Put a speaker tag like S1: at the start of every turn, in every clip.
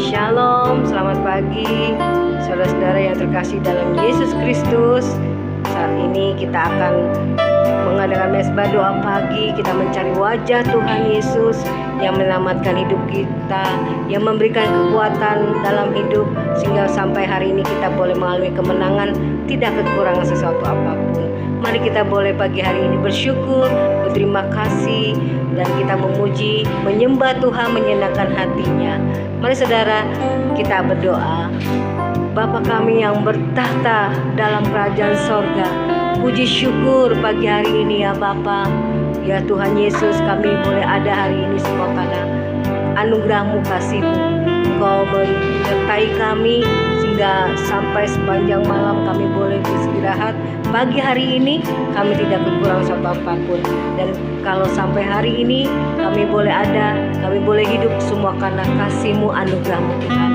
S1: Shalom, selamat pagi saudara-saudara yang terkasih dalam Yesus Kristus. Saat ini kita akan mengadakan mesbah doa pagi. Kita mencari wajah Tuhan Yesus yang menyelamatkan hidup kita, yang memberikan kekuatan dalam hidup, sehingga sampai hari ini kita boleh mengalami kemenangan, tidak kekurangan sesuatu apapun. Mari kita boleh pagi hari ini bersyukur, berterima kasih, dan kita memuji, menyembah Tuhan, menyenangkan hatinya. Mari saudara, kita berdoa. Bapa kami yang bertahta dalam kerajaan sorga, puji syukur pagi hari ini ya Bapa. Ya Tuhan Yesus, kami boleh ada hari ini semua karena anugerah-Mu, kasih-Mu. Kau menyertai kami sehingga sampai sepanjang malam kami boleh beristirahat. Pagi hari ini kami tidak kekurangan suatu apapun. Dan kalau sampai hari ini kami boleh ada, kami boleh hidup semua karena kasih-Mu, anugerah-Mu Tuhan.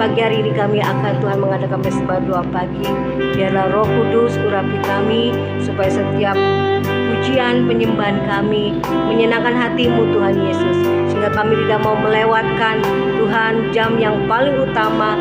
S1: Pagi hari ini kami akan Tuhan mengadakan mesbah doa pagi. Biarlah Roh Kudus urapi kami supaya setiap pujian penyembahan kami menyenangkan hati-Mu Tuhan Yesus, sehingga kami tidak mau melewatkan Tuhan jam yang paling utama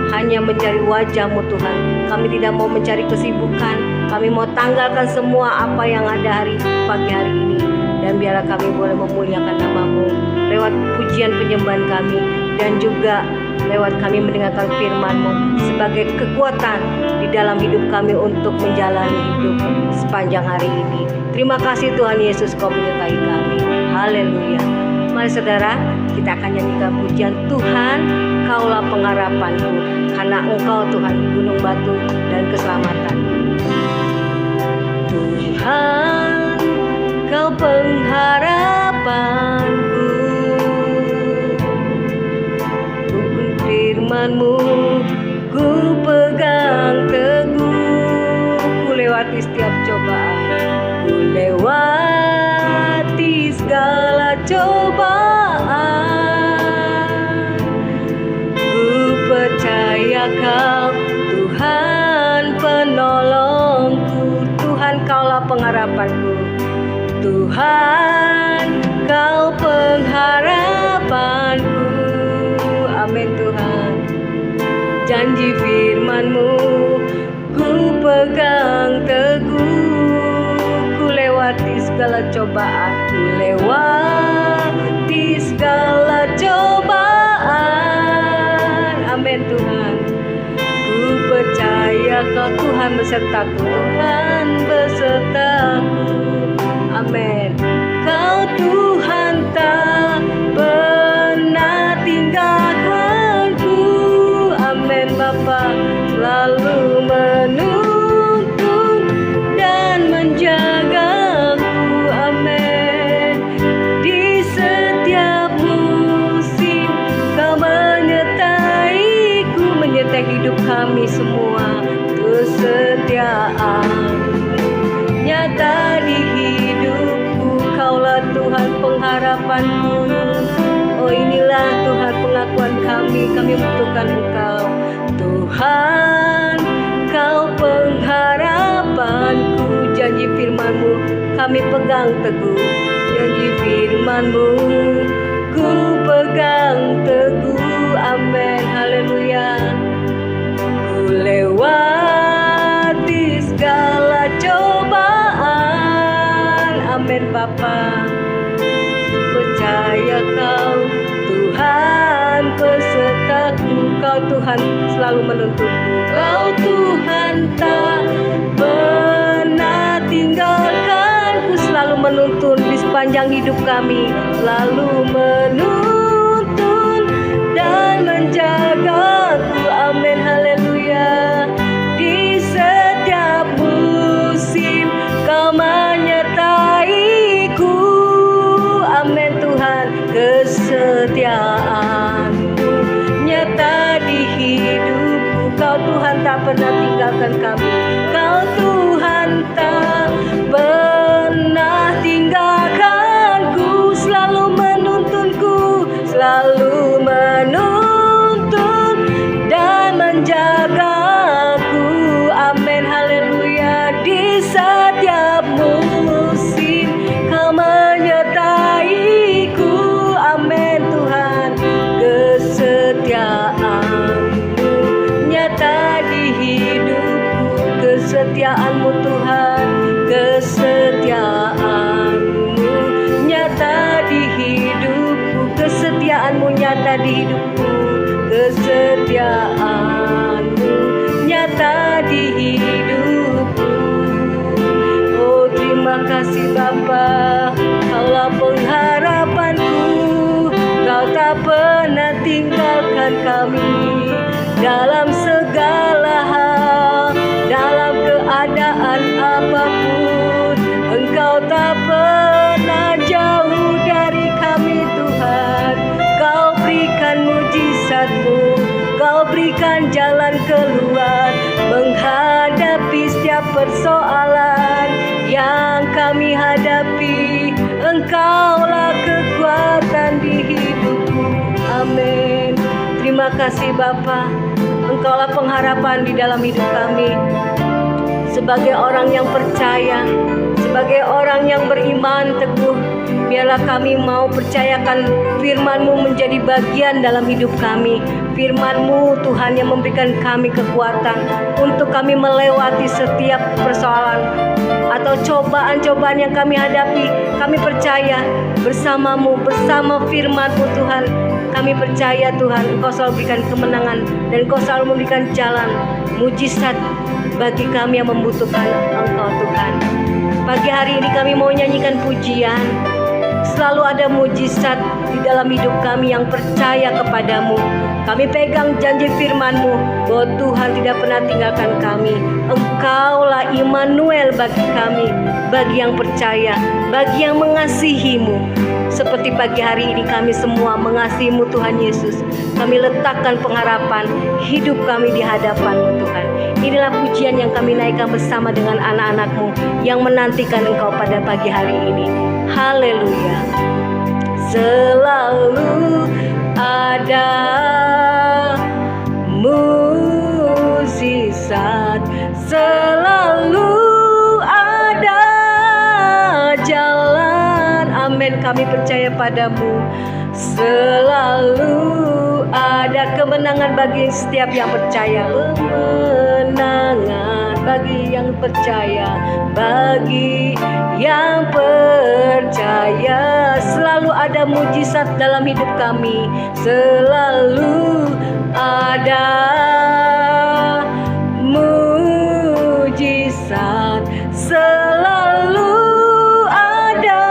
S1: hanya mencari wajah-Mu Tuhan. Kami tidak mau mencari kesibukan, kami mau tanggalkan semua apa yang ada pagi hari ini, dan biarlah kami boleh memuliakan nama-Mu lewat pujian penyembahan kami, dan juga lewat kami mendengarkan firman-Mu sebagai kekuatan di dalam hidup kami untuk menjalani hidup sepanjang hari ini. Terima kasih Tuhan Yesus, Kau menyertai kami. Haleluya. Mari saudara, kita akan nyanyikan pujian Tuhan, Kaulah pengharapanku, karena Engkau Tuhan gunung batu dan keselamatan. Tuhan, Kau pengharapanku, firman-Mu ku pegang teguh. Ku lewati setiap cobaan, ku lewati segala cobaan. Ku percaya Kau Tuhan penolongku. Tuhan, Kaulah pengharapanku. Tuhan, Kau pengharapanku. Amin Tuhan. Janji firman-Mu ku pegang teguh. Ku lewati segala cobaan, ku lewati segala cobaan. Amin Tuhan. Ku percaya Kau Tuhan besertaku, Tuhan besertaku. Amin. Kau Tuhan tak pernah tinggalkanku. Amin Bapa, selalu menuntun dan menjagaku. Amin. Di setiap musim Kau menyertaiku, menyertai hidup kami semua. Kesetiaan nyata di hidupku, Kaulah Tuhan pengharapanku. Oh, inilah Tuhan pengakuan kami membutuhkan Engkau. Tuhan, Kau pengharapanku. Janji firman-Mu kami pegang teguh. Janji firman-Mu ku pegang teguh. Amin, haleluya. Ku lewati segala cobaan. Amin Bapa. Percaya Kau Tuhan pesertaku. Kau Tuhan selalu menuntunku. Kau Tuhan tak pernah tinggalkanku, selalu menuntun di sepanjang hidup kami, selalu menuntun dan menjagaku. Amin, haleluya. Di setiap musim Kau menyertaiku. Amin Tuhan. Kesetiaan-Mu nyata di hidupku. Kau Tuhan tak pernah tinggalkan kami. Kau Tuhan tak pernah tinggalkanku, selalu menuntunku, selalu menuntun dan menjagaku. Amin, haleluya. Di setiap musim Kau menyertaiku. Amin Tuhan. Kesetiaan kesetiaan-Mu nyata di hidupku, kesetiaan-Mu nyata di hidupku. Oh terima kasih Bapa, Kaulah pengharapanku, Kau tak pernah tinggalkan kami dalam segala hal, dalam keadaan apapun. Engkau tak pernah jauh dari kami Tuhan. Kau berikan mujizat-Mu, Kau berikan jalan keluar menghadapi setiap persoalan yang kami hadapi. Engkaulah kekuatan di hidupku. Amin. Terima kasih Bapa, Engkaulah pengharapan di dalam hidup kami. Sebagai orang yang percaya, sebagai orang yang beriman teguh, biarlah kami mau percayakan firman-Mu menjadi bagian dalam hidup kami. Firman-Mu Tuhan yang memberikan kami kekuatan untuk kami melewati setiap persoalan atau cobaan-cobaan yang kami hadapi. Kami percaya bersama-Mu, bersama firman-Mu Tuhan. Kami percaya Tuhan, Engkau selalu berikan kemenangan dan Engkau selalu memberikan jalan mujizat bagi kami yang membutuhkan Engkau Tuhan. Pagi hari ini kami mau nyanyikan pujian. Selalu ada mujizat di dalam hidup kami yang percaya kepadamu. Kami pegang janji firman-Mu bahwa Tuhan tidak pernah tinggalkan kami. Engkaulah Immanuel bagi kami, bagi yang percaya, bagi yang mengasihi-Mu. Seperti pagi hari ini kami semua mengasihi-Mu Tuhan Yesus. Kami letakkan pengharapan hidup kami di hadapan-Mu Tuhan. Inilah pujian yang kami naikkan bersama dengan anak-anak-Mu yang menantikan Engkau pada pagi hari ini. Haleluya. Selalu ada mukjizat, selalu ada jalan. Amin, kami percaya padamu. Selalu ada kemenangan bagi setiap yang percaya. Kemenangan bagi yang percaya, bagi yang percaya. Selalu ada mujizat dalam hidup kami. Selalu ada mujizat, selalu ada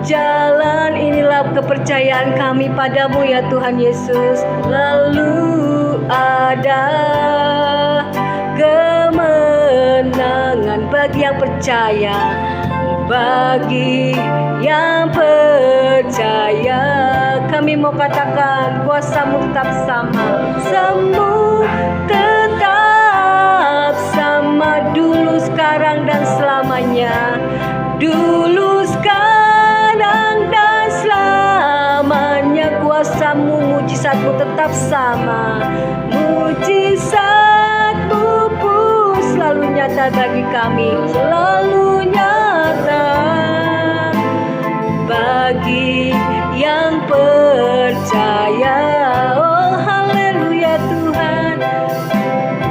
S1: jalan. Inilah kepercayaan kami padamu ya Tuhan Yesus. Lalu ada kemenangan bagi yang percaya, bagi yang percaya. Kami mau katakan kuasa-Mu tetap sama, semu tetap sama, dulu, sekarang, dan selamanya. Dulu, sekarang, dan selamanya. Kuasa-Mu, mujizat-Mu tetap sama. Mujizat-Mu pun selalu nyata bagi kami, selalu nyata bagi yang percaya. Oh haleluya Tuhan.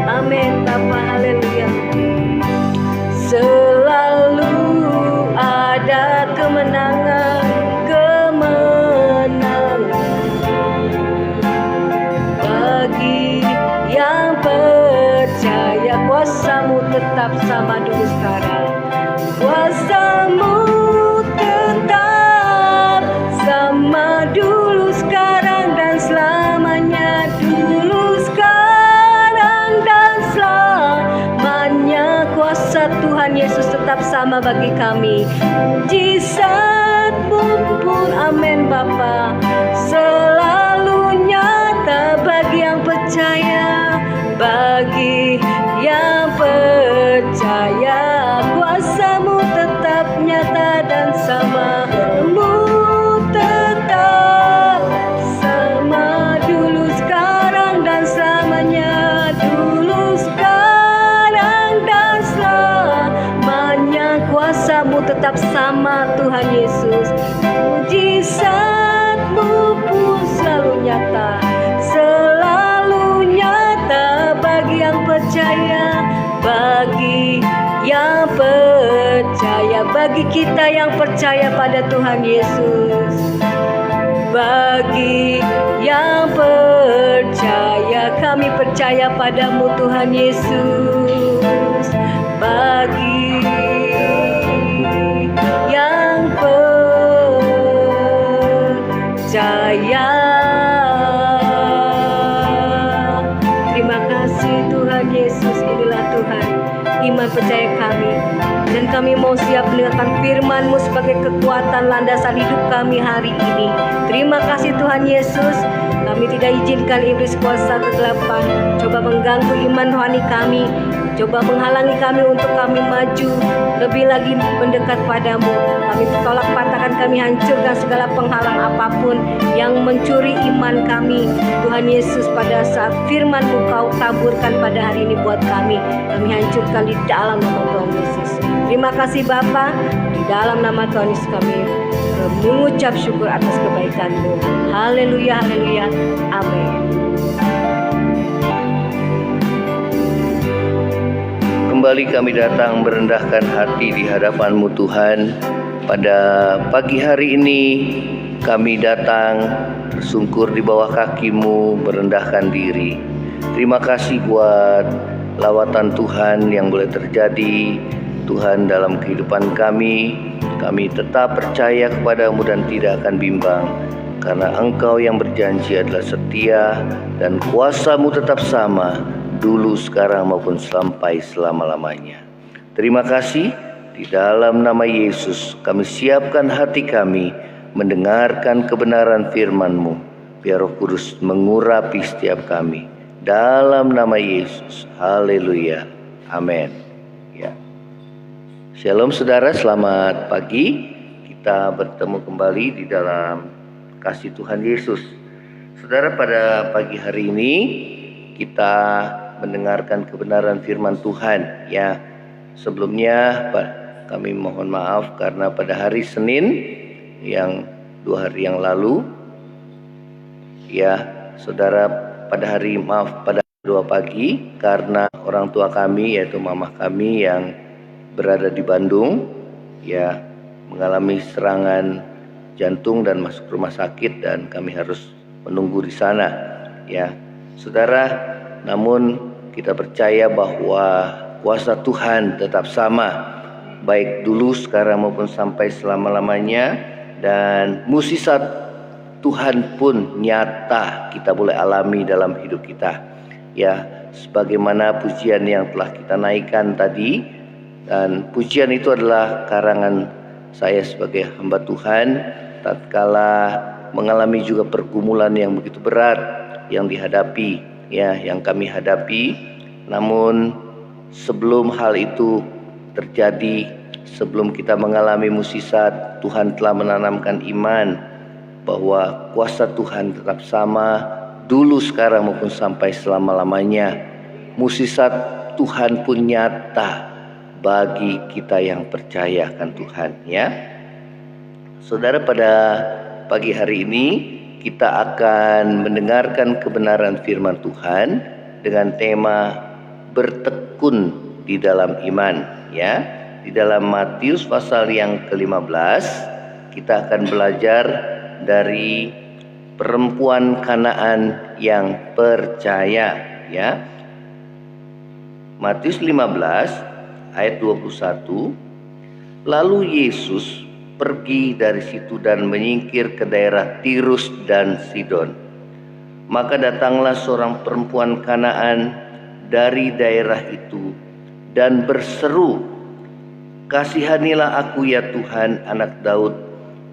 S1: Amin Bapa, haleluya. Selalu ada kemenangan, kemenangan bagi yang percaya. Kuasa-Mu tetap sama dulu sekarang. Kuasa-Mu tetap sama dulu, sekarang, dan selamanya. Dulu, sekarang, dan selamanya. Kuasa Tuhan Yesus tetap sama bagi kami. Mujizat-Mu pun, amin Bapa, selalu nyata bagi yang percaya, bagi yang percaya. Kuasa-Mu tetap nyata dan sama. Mu tetap sama dulu, sekarang, dan selamanya. Dulu, sekarang, dan selamanya. Kuasa-Mu tetap sama Tuhan Yesus. Mujizat-Mu pun selalu nyata, selalu nyata bagi yang percaya, bagi yang percaya, bagi kita yang percaya pada Tuhan Yesus. Bagi percaya padamu Tuhan Yesus. Bagi yang percaya, terima kasih Tuhan Yesus. Inilah Tuhan iman percaya kami, dan kami mau siap mendengarkan firman-Mu sebagai kekuatan landasan hidup kami hari ini. Terima kasih Tuhan Yesus. Kami tidak izinkan iblis kuasa kegelapan coba mengganggu iman rohani kami, coba menghalangi kami untuk kami maju lebih lagi mendekat padamu. Kami tolak, patahkan, kami hancurkan segala penghalang apapun yang mencuri iman kami. Tuhan Yesus, pada saat firman-Mu Kau taburkan pada hari ini buat kami hancurkan di dalam nama Tuhan Yesus. Terima kasih Bapa, di dalam nama Tuhan Yesus kami mengucap syukur atas kebaikan-Mu. Haleluya, haleluya, amin.
S2: Kembali kami datang merendahkan hati di hadapan-Mu Tuhan. Pada pagi hari ini kami datang tersungkur di bawah kaki-Mu, merendahkan diri. Terima kasih buat lawatan Tuhan yang boleh terjadi Tuhan dalam kehidupan kami. Kami tetap percaya kepada-Mu dan tidak akan bimbang, karena Engkau yang berjanji adalah setia dan kuasa-Mu tetap sama, dulu, sekarang maupun sampai selama-lamanya. Terima kasih. Di dalam nama Yesus kami siapkan hati kami mendengarkan kebenaran firman-Mu. Biar Roh Kudus mengurapi setiap kami. Dalam nama Yesus. Haleluya. Amin. Ya. Shalom saudara, selamat pagi. Kita bertemu kembali di dalam kasih Tuhan Yesus. Saudara, pada pagi hari ini kita mendengarkan kebenaran firman Tuhan. Ya, sebelumnya kami mohon maaf karena pada hari Senin yang 2 hari yang lalu, ya saudara, pada 2 pagi, karena orang tua kami yaitu mamah kami yang berada di Bandung, ya, mengalami serangan jantung dan masuk rumah sakit, dan kami harus menunggu di sana. Ya, saudara, namun kita percaya bahwa kuasa Tuhan tetap sama, baik dulu, sekarang maupun sampai selama-lamanya, dan mukjizat Tuhan pun nyata kita boleh alami dalam hidup kita. Ya, sebagaimana pujian yang telah kita naikkan tadi, dan pujian itu adalah karangan saya sebagai hamba Tuhan tatkala mengalami juga pergumulan yang begitu berat yang dihadapi, ya, yang kami hadapi. Namun sebelum hal itu terjadi, sebelum kita mengalami mukjizat, Tuhan telah menanamkan iman bahwa kuasa Tuhan tetap sama, dulu, sekarang maupun sampai selama-lamanya. Mukjizat Tuhan pun nyata bagi kita yang percaya akan Tuhan, ya. Saudara, pada pagi hari ini kita akan mendengarkan kebenaran firman Tuhan dengan tema bertekun di dalam iman, ya. Di dalam Matius pasal yang ke-15 kita akan belajar dari perempuan Kanaan yang percaya, ya. Matius 15 ayat 21. Lalu Yesus pergi dari situ dan menyingkir ke daerah Tirus dan Sidon. Maka datanglah seorang perempuan Kanaan dari daerah itu dan berseru, "Kasihanilah aku ya Tuhan, anak Daud,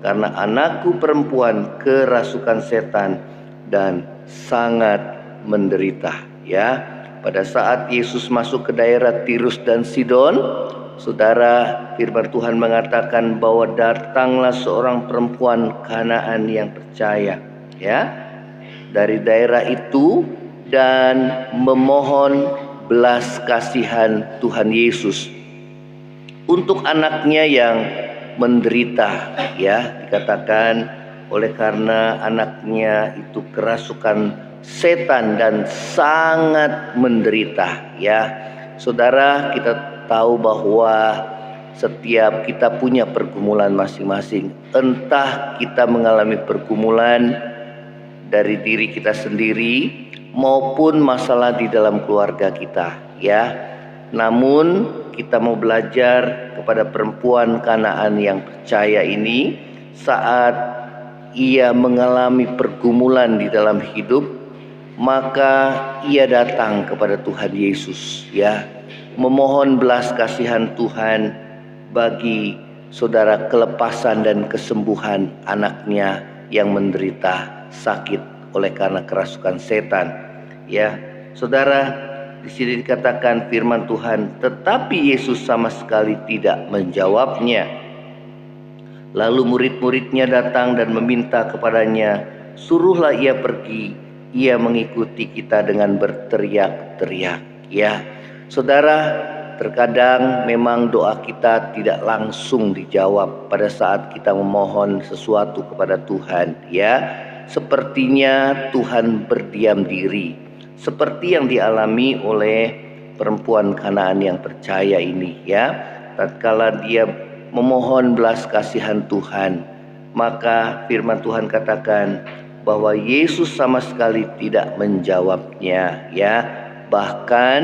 S2: karena anakku perempuan kerasukan setan dan sangat menderita." Ya, pada saat Yesus masuk ke daerah Tirus dan Sidon, saudara, firman Tuhan mengatakan bahwa datanglah seorang perempuan Kanaan yang percaya, ya, dari daerah itu dan memohon belas kasihan Tuhan Yesus untuk anaknya yang menderita, ya. Dikatakan oleh karena anaknya itu kerasukan setan dan sangat menderita, ya. Saudara, kita tahu bahwa setiap kita punya pergumulan masing-masing. Entah kita mengalami pergumulan dari diri kita sendiri maupun masalah di dalam keluarga kita, ya. Namun kita mau belajar kepada perempuan Kanaan yang percaya ini saat ia mengalami pergumulan di dalam hidup, maka ia datang kepada Tuhan Yesus, ya, memohon belas kasihan Tuhan bagi saudara kelepasan dan kesembuhan anaknya yang menderita sakit oleh karena kerasukan setan, ya. Saudara, di sini dikatakan firman Tuhan, tetapi Yesus sama sekali tidak menjawabnya. Lalu murid-muridnya datang dan meminta kepadanya, suruhlah ia pergi. Ia mengikuti kita dengan berteriak-teriak, ya. Saudara, terkadang memang doa kita tidak langsung dijawab pada saat kita memohon sesuatu kepada Tuhan, ya. Sepertinya Tuhan berdiam diri, seperti yang dialami oleh perempuan Kanaan yang percaya ini, ya. Tatkala dia memohon belas kasihan Tuhan, maka firman Tuhan katakan bahwa Yesus sama sekali tidak menjawabnya, ya. Bahkan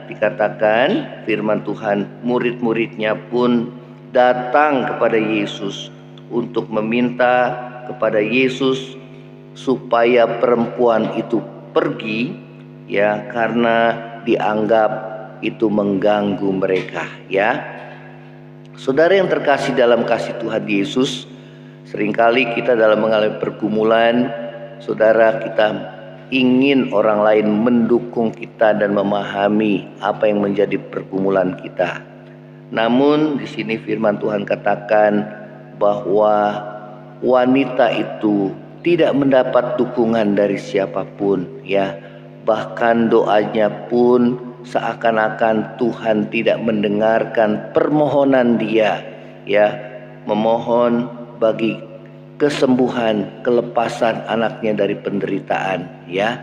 S2: dikatakan firman Tuhan, murid-muridnya pun datang kepada Yesus untuk meminta kepada Yesus supaya perempuan itu pergi, ya, karena dianggap itu mengganggu mereka, ya. Saudara yang terkasih dalam kasih Tuhan Yesus, seringkali kita dalam mengalami pergumulan, saudara, kita ingin orang lain mendukung kita dan memahami apa yang menjadi pergumulan kita. Namun di sini firman Tuhan katakan bahwa wanita itu tidak mendapat dukungan dari siapapun, ya. Bahkan doanya pun seakan-akan Tuhan tidak mendengarkan permohonan dia, ya, memohon bagi kesembuhan, kelepasan anaknya dari penderitaan, ya.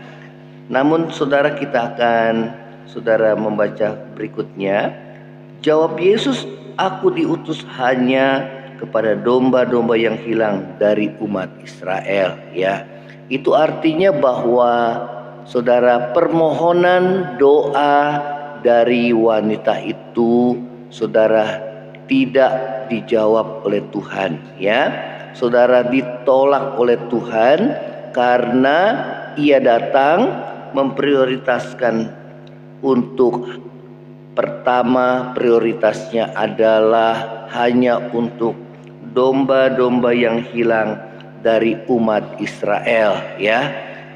S2: Namun saudara, kita akan membaca berikutnya. Jawab Yesus, aku diutus hanya kepada domba-domba yang hilang dari umat Israel, ya. Itu artinya bahwa saudara, permohonan doa dari wanita itu, saudara, tidak dijawab oleh Tuhan, ya. Saudara, ditolak oleh Tuhan karena ia datang memprioritaskan untuk pertama, prioritasnya adalah hanya untuk domba-domba yang hilang dari umat Israel, ya.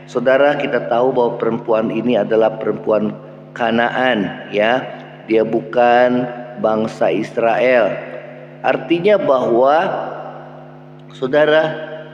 S2: Saudara, kita tahu bahwa perempuan ini adalah perempuan Kanaan, ya. Dia bukan bangsa Israel. Artinya bahwa saudara,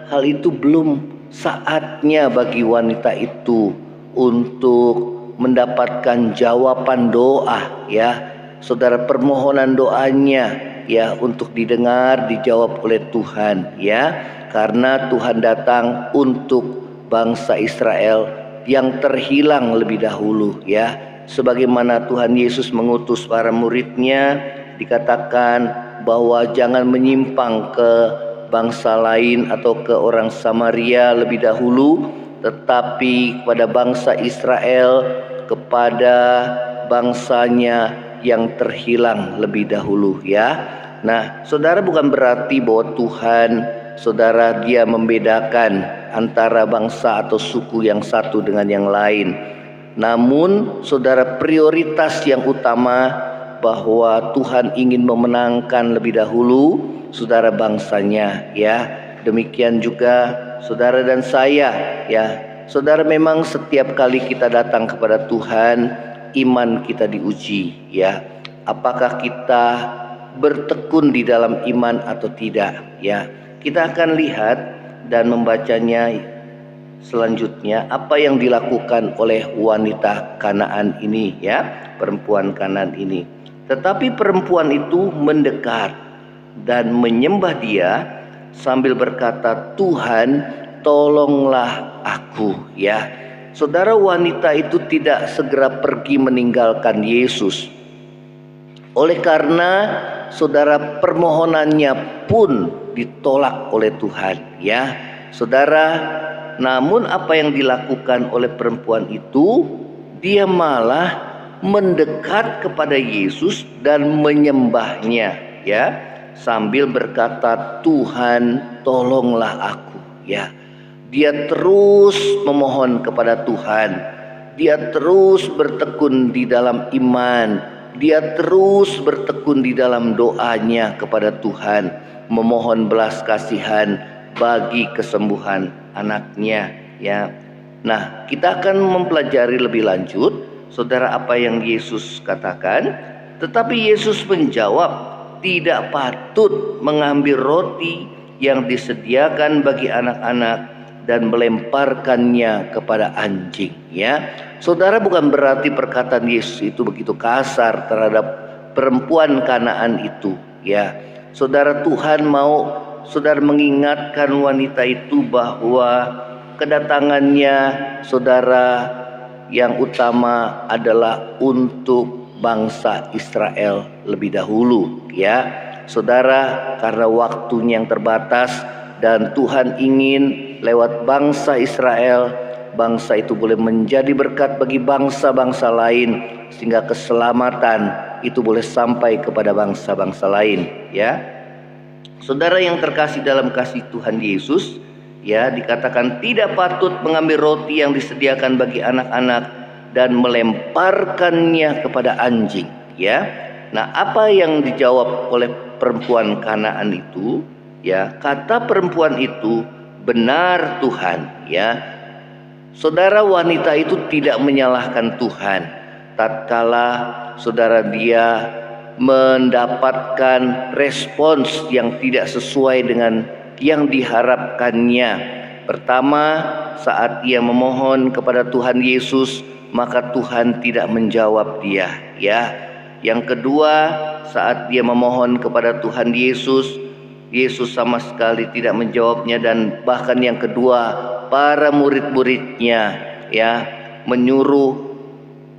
S2: hal itu belum saatnya bagi wanita itu untuk mendapatkan jawaban doa, ya. Saudara, permohonan doanya, ya, untuk didengar, dijawab oleh Tuhan, ya. Karena Tuhan datang untuk bangsa Israel yang terhilang lebih dahulu, ya. Sebagaimana Tuhan Yesus mengutus para muridnya, dikatakan bahwa jangan menyimpang ke bangsa lain atau ke orang Samaria lebih dahulu, tetapi kepada bangsa Israel, kepada bangsanya yang terhilang lebih dahulu, ya. Nah, saudara, bukan berarti bahwa Tuhan, saudara, dia membedakan antara bangsa atau suku yang satu dengan yang lain. Namun saudara, prioritas yang utama bahwa Tuhan ingin memenangkan lebih dahulu saudara bangsanya, ya. Demikian juga saudara dan saya, ya. Saudara, memang setiap kali kita datang kepada Tuhan, iman kita diuji, ya. Apakah kita bertekun di dalam iman atau tidak, ya. Kita akan lihat dan membacanya selanjutnya apa yang dilakukan oleh wanita Kanaan ini, ya, perempuan Kanaan ini. Tetapi perempuan itu mendekat dan menyembah dia sambil berkata, Tuhan, tolonglah aku, ya. Saudara, wanita itu tidak segera pergi meninggalkan Yesus. Oleh karena saudara, permohonannya pun ditolak oleh Tuhan, ya. Saudara, namun apa yang dilakukan oleh perempuan itu, dia malah mendekat kepada Yesus dan menyembahnya, ya, sambil berkata, "Tuhan, tolonglah aku." Ya, dia terus memohon kepada Tuhan. Dia terus bertekun di dalam iman. Dia terus bertekun di dalam doanya kepada Tuhan, memohon belas kasihan bagi kesembuhan anaknya, ya. Nah, kita akan mempelajari lebih lanjut, saudara, apa yang Yesus katakan. Tetapi Yesus menjawab, "Tidak patut mengambil roti yang disediakan bagi anak-anak dan melemparkannya kepada anjing." Ya, saudara, bukan berarti perkataan Yesus itu begitu kasar terhadap perempuan Kanaan itu, ya. Saudara, Tuhan mau saudara mengingatkan wanita itu bahwa kedatangannya, saudara, yang utama adalah untuk bangsa Israel lebih dahulu, ya. Saudara, karena waktunya yang terbatas dan Tuhan ingin lewat bangsa Israel, bangsa itu boleh menjadi berkat bagi bangsa-bangsa lain, sehingga keselamatan itu boleh sampai kepada bangsa-bangsa lain, ya. Saudara yang terkasih dalam kasih Tuhan Yesus, ya, dikatakan tidak patut mengambil roti yang disediakan bagi anak-anak dan melemparkannya kepada anjing, ya. Nah, apa yang dijawab oleh perempuan Kanaan itu, ya, kata perempuan itu, "Benar Tuhan," ya. Saudara, wanita itu tidak menyalahkan Tuhan tatkala saudara dia mendapatkan respons yang tidak sesuai dengan yang diharapkannya. Pertama, saat ia memohon kepada Tuhan Yesus, maka Tuhan tidak menjawab dia, ya. Yang kedua, saat dia memohon kepada Tuhan Yesus, Yesus sama sekali tidak menjawabnya. Dan bahkan yang kedua, para murid-muridnya, ya, menyuruh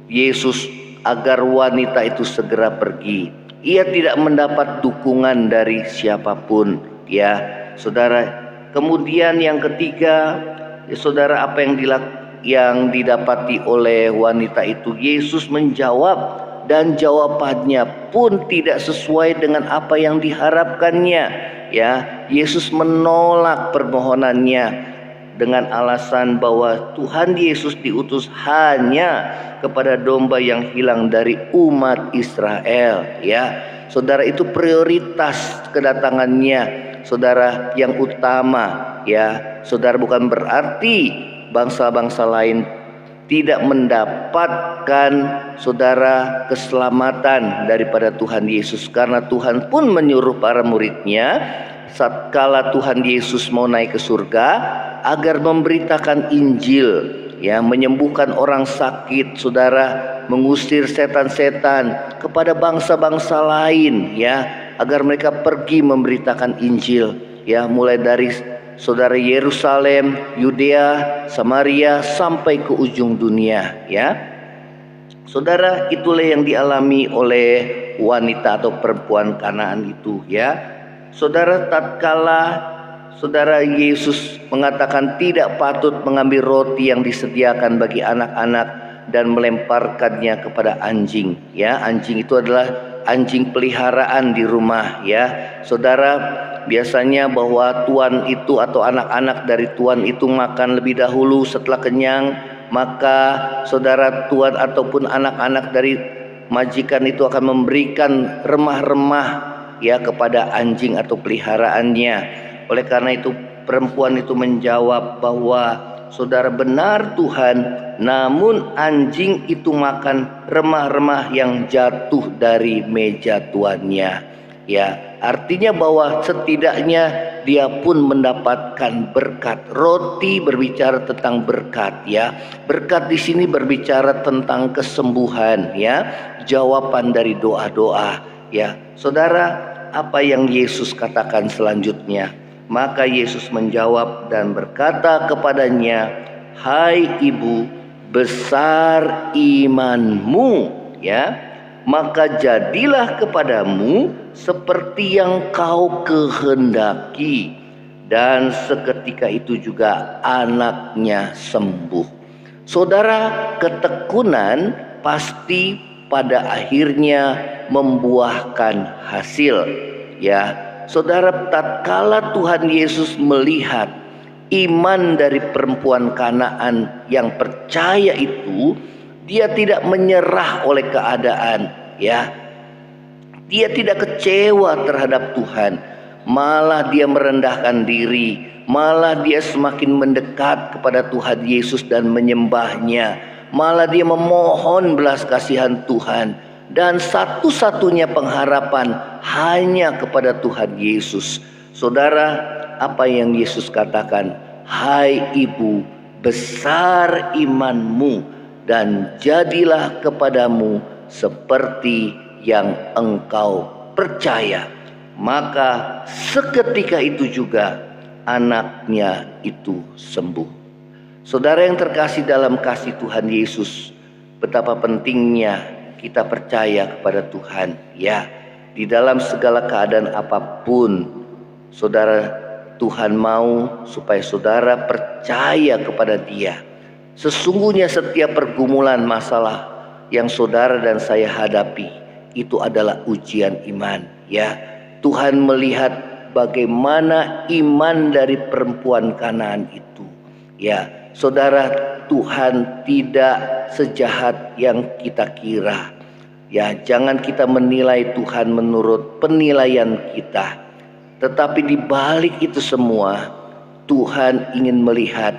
S2: Yesus agar wanita itu segera pergi. Ia tidak mendapat dukungan dari siapapun, ya, saudara. Kemudian yang ketiga, ya, saudara, apa yang didapati oleh wanita itu, Yesus menjawab, dan jawabannya pun tidak sesuai dengan apa yang diharapkannya, ya. Yesus menolak permohonannya dengan alasan bahwa Tuhan Yesus diutus hanya kepada domba yang hilang dari umat Israel, ya. Saudara, itu prioritas kedatangannya, saudara, yang utama, ya. Saudara, bukan berarti bangsa-bangsa lain tidak mendapatkan, saudara, keselamatan daripada Tuhan Yesus, karena Tuhan pun menyuruh para muridnya tatkala Tuhan Yesus mau naik ke surga agar memberitakan Injil, ya, menyembuhkan orang sakit, saudara, mengusir setan-setan kepada bangsa-bangsa lain, ya, agar mereka pergi memberitakan Injil, ya, mulai dari saudara Yerusalem, Yudea, Samaria sampai ke ujung dunia, ya. Saudara, itulah yang dialami oleh wanita atau perempuan Kanaan itu, ya. Saudara, tatkala saudara Yesus mengatakan tidak patut mengambil roti yang disediakan bagi anak-anak dan melemparkannya kepada anjing, ya. Anjing itu adalah anjing peliharaan di rumah, ya. Saudara, biasanya bahwa tuan itu atau anak-anak dari tuan itu makan lebih dahulu. Setelah kenyang, maka saudara, tuan ataupun anak-anak dari majikan itu akan memberikan remah-remah, ya, kepada anjing atau peliharaannya. Oleh karena itu perempuan itu menjawab bahwa, saudara, benar Tuhan, namun anjing itu makan remah-remah yang jatuh dari meja tuannya, ya. Artinya bahwa setidaknya dia pun mendapatkan berkat. Roti berbicara tentang berkat, ya. Berkat di sini berbicara tentang kesembuhan, ya, jawaban dari doa-doa, ya. Saudara, apa yang Yesus katakan selanjutnya? Maka Yesus menjawab dan berkata kepadanya, "Hai ibu, besar imanmu, ya. Maka jadilah kepadamu seperti yang kau kehendaki." dan seketika itu juga anaknya sembuh. Saudara, ketekunan pasti pada akhirnya membuahkan hasil. Ya, saudara, tatkala Tuhan Yesus melihat iman dari perempuan Kanaan yang percaya itu, dia tidak menyerah oleh keadaan, ya. Dia tidak kecewa terhadap Tuhan, malah dia merendahkan diri, malah dia semakin mendekat kepada Tuhan Yesus dan menyembahnya, malah dia memohon belas kasihan Tuhan, dan satu-satunya pengharapan hanya kepada Tuhan Yesus. Saudara, apa yang Yesus katakan? Hai ibu, besar imanmu, dan jadilah kepadamu seperti yang engkau percaya. Maka seketika itu juga anaknya itu sembuh. Saudara yang terkasih dalam kasih Tuhan Yesus, betapa pentingnya kita percaya kepada Tuhan. Ya, di dalam segala keadaan apapun, saudara, Tuhan mau supaya saudara percaya kepada Dia. Sesungguhnya setiap pergumulan masalah yang saudara dan saya hadapi itu adalah ujian iman. Ya, Tuhan melihat bagaimana iman dari perempuan Kanaan itu. Ya, saudara, Tuhan tidak sejahat yang kita kira. Ya, jangan kita menilai Tuhan menurut penilaian kita. Tetapi di balik itu semua, Tuhan ingin melihat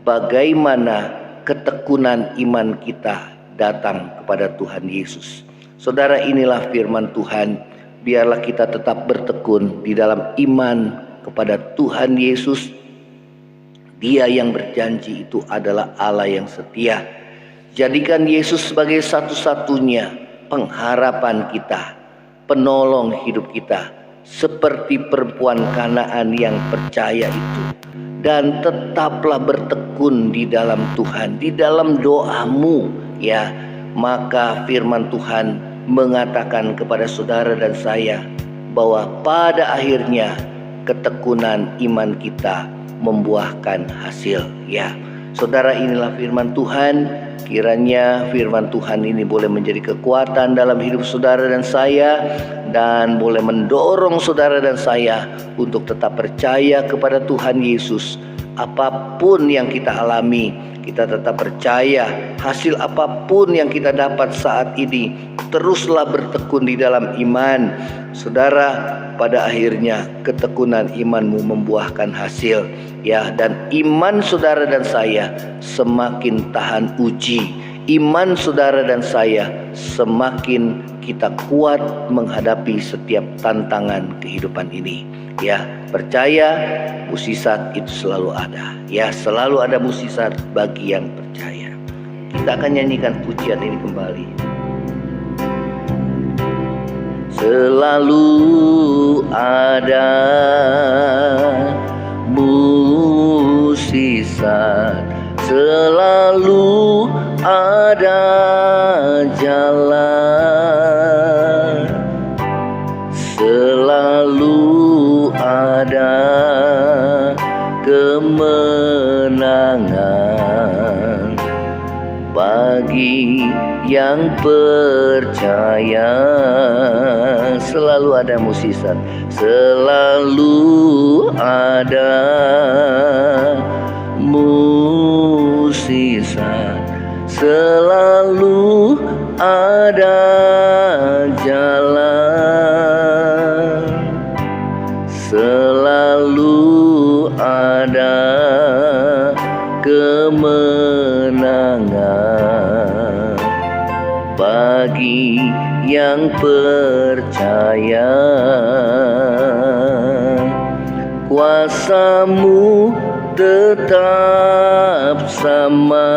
S2: bagaimana ketekunan iman kita datang kepada Tuhan Yesus. Saudara, inilah firman Tuhan. Biarlah kita tetap bertekun di dalam iman kepada Tuhan Yesus. Dia yang berjanji itu adalah Allah yang setia. Jadikan Yesus sebagai satu-satunya pengharapan kita, penolong hidup kita, seperti perempuan Kanaan yang percaya itu. Dan tetaplah bertekun di dalam Tuhan, di dalam doamu, ya. Maka firman Tuhan mengatakan kepada saudara dan saya bahwa pada akhirnya ketekunan iman kita membuahkan hasil. Ya, saudara, inilah firman Tuhan. Kiranya firman Tuhan ini boleh menjadi kekuatan dalam hidup saudara dan saya, dan boleh mendorong saudara dan saya untuk tetap percaya kepada Tuhan Yesus. Apapun yang kita alami, kita tetap percaya. Hasil apapun yang kita dapat saat ini, teruslah bertekun di dalam iman. Saudara, pada akhirnya ketekunan imanmu membuahkan hasil. Ya, dan iman saudara dan saya semakin tahan uji. Iman saudara dan saya semakin kita kuat menghadapi setiap tantangan kehidupan ini. Ya, percaya mukjizat itu selalu ada. Ya, selalu ada mukjizat bagi yang percaya. Kita akan nyanyikan pujian ini kembali. Selalu ada mukjizat, selalu ada jalan, selalu ada kemenangan bagi yang percaya. Selalu ada mukjizat, selalu ada mukjizat, selalu ada jalan, selalu ada kemenangan bagi yang percaya. Kuasamu tetap sama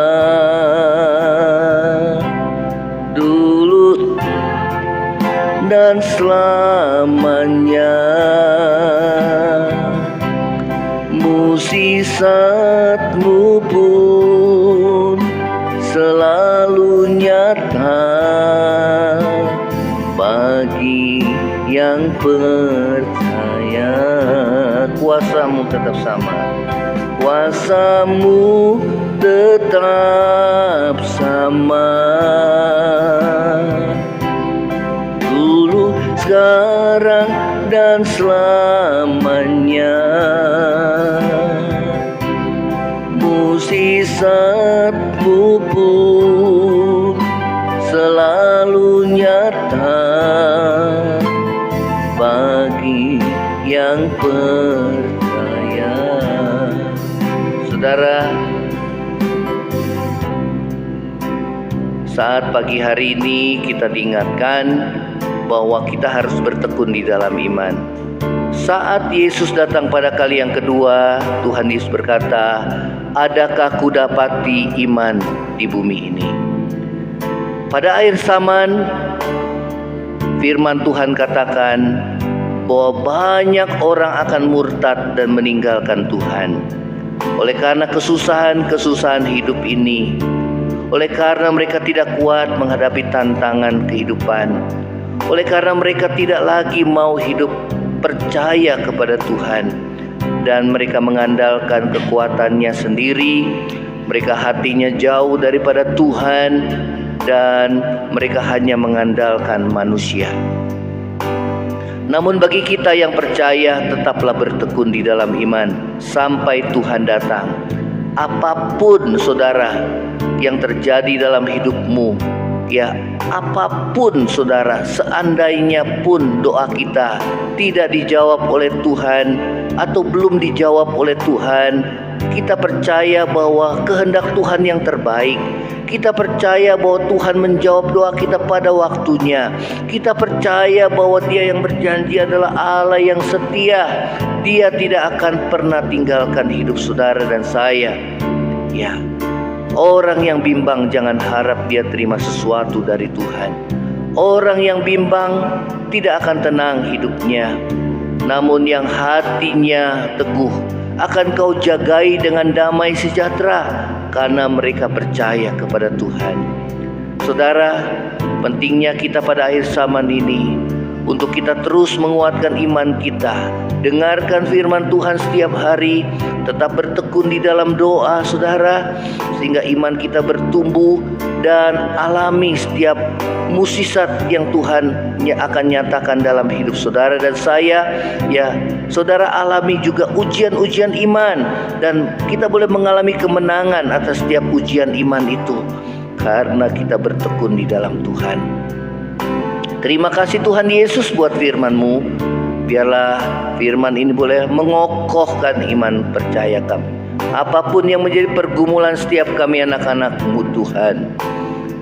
S2: dulu dan selamanya. Mukjizatmu pun selalu nyata bagi yang percaya. Kuasamu tetap sama. Kuasa-Mu tetap sama, dulu, sekarang, dan selamanya. Mukjizat-Mu pun selalu nyata bagi yang percaya. Saudara, saat pagi hari ini kita diingatkan bahwa kita harus bertekun di dalam iman. Saat Yesus datang pada kali yang kedua, Tuhan Yesus berkata, "Adakah kudapati iman di bumi ini?" Pada akhir zaman, firman Tuhan katakan bahwa banyak orang akan murtad dan meninggalkan Tuhan. Oleh karena kesusahan-kesusahan hidup ini, oleh karena mereka tidak kuat menghadapi tantangan kehidupan, oleh karena mereka tidak lagi mau hidup percaya kepada Tuhan, dan mereka mengandalkan kekuatannya sendiri, mereka hatinya jauh daripada Tuhan, dan mereka hanya mengandalkan manusia. Namun bagi kita yang percaya, tetaplah bertekun di dalam iman sampai Tuhan datang. Apapun saudara yang terjadi dalam hidupmu, ya, apapun saudara, seandainya pun doa kita tidak dijawab oleh Tuhan atau belum dijawab oleh Tuhan, kita percaya bahwa kehendak Tuhan yang terbaik. Kita percaya bahwa Tuhan menjawab doa kita pada waktunya. Kita percaya bahwa Dia yang berjanji adalah Allah yang setia. Dia tidak akan pernah tinggalkan hidup saudara dan saya. Ya, orang yang bimbang jangan harap dia terima sesuatu dari Tuhan. Orang yang bimbang tidak akan tenang hidupnya. Namun yang hatinya teguh akan kau jagai dengan damai sejahtera, karena mereka percaya kepada Tuhan. Saudara, pentingnya kita pada akhir zaman ini untuk kita terus menguatkan iman kita. Dengarkan firman Tuhan setiap hari, tetap bertekun di dalam doa saudara, sehingga iman kita bertumbuh dan alami setiap mukjizat yang Tuhan akan nyatakan dalam hidup saudara dan saya. Ya, saudara alami juga ujian-ujian iman, dan kita boleh mengalami kemenangan atas setiap ujian iman itu karena kita bertekun di dalam Tuhan. Terima kasih Tuhan Yesus buat firman-Mu. Biarlah firman ini boleh mengokohkan iman percaya kami. Apapun yang menjadi pergumulan setiap kami anak-anak-Mu Tuhan,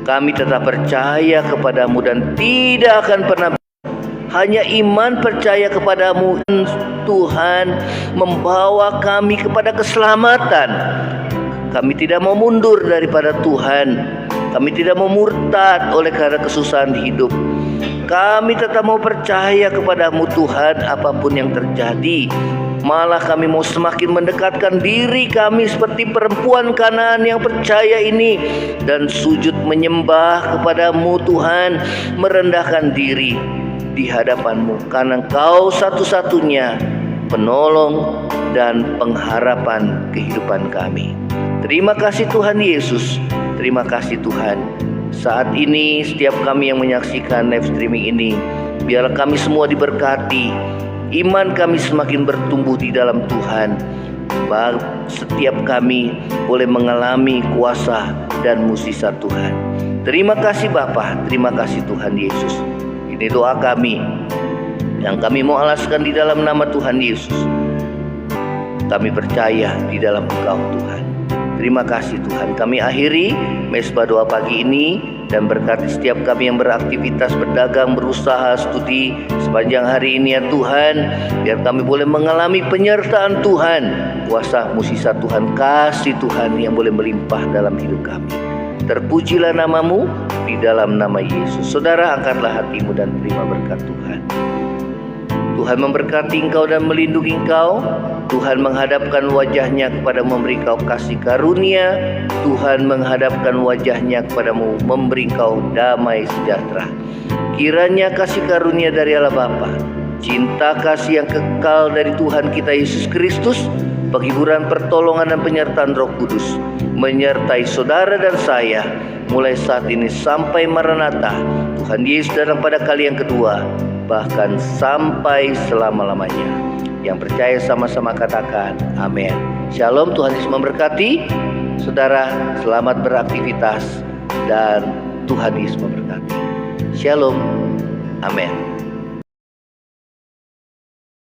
S2: kami tetap percaya kepada-Mu dan tidak akan pernah. Hanya iman percaya kepada-Mu Tuhan membawa kami kepada keselamatan. Kami tidak mau mundur daripada Tuhan. Kami tidak mau murtad oleh karena kesusahan hidup. Kami tetap mau percaya kepada-Mu Tuhan apapun yang terjadi. Malah kami mau semakin mendekatkan diri kami seperti perempuan Kanaan yang percaya ini, dan sujud menyembah kepada-Mu Tuhan, merendahkan diri di hadapan-Mu, karena Engkau satu-satunya penolong dan pengharapan kehidupan kami. Terima kasih Tuhan Yesus. Terima kasih Tuhan. Saat ini setiap kami yang menyaksikan live streaming ini, biarlah kami semua diberkati. Iman kami semakin bertumbuh di dalam Tuhan. Setiap kami boleh mengalami kuasa dan mukjizat Tuhan. Terima kasih Bapa, terima kasih Tuhan Yesus. Ini doa kami yang kami mau alaskan di dalam nama Tuhan Yesus. Kami percaya di dalam Engkau Tuhan. Terima kasih Tuhan. Kami akhiri mesbah doa pagi ini, dan berkati setiap kami yang beraktivitas, berdagang, berusaha, studi sepanjang hari ini ya Tuhan. Biar kami boleh mengalami penyertaan Tuhan, kuasa mukjizat Tuhan, kasih Tuhan yang boleh melimpah dalam hidup kami. Terpujilah nama-Mu di dalam nama Yesus. Saudara, angkatlah hatimu dan terima berkat Tuhan. Tuhan memberkati engkau dan melindungi engkau. Tuhan menghadapkan wajahnya kepadamu, memberi kau kasih karunia. Tuhan menghadapkan wajahnya kepadamu, memberi kau damai sejahtera. Kiranya kasih karunia dari Allah Bapa, cinta kasih yang kekal dari Tuhan kita Yesus Kristus, penghiburan, pertolongan, dan penyertaan Roh Kudus menyertai saudara dan saya mulai saat ini sampai Maranatha, Tuhan Yesus datang pada kali yang kedua, bahkan sampai selama-lamanya. Yang percaya sama-sama katakan amin. Shalom, Tuhan Yesus memberkati. Saudara, selamat beraktivitas dan Tuhan Yesus memberkati. Shalom, amin.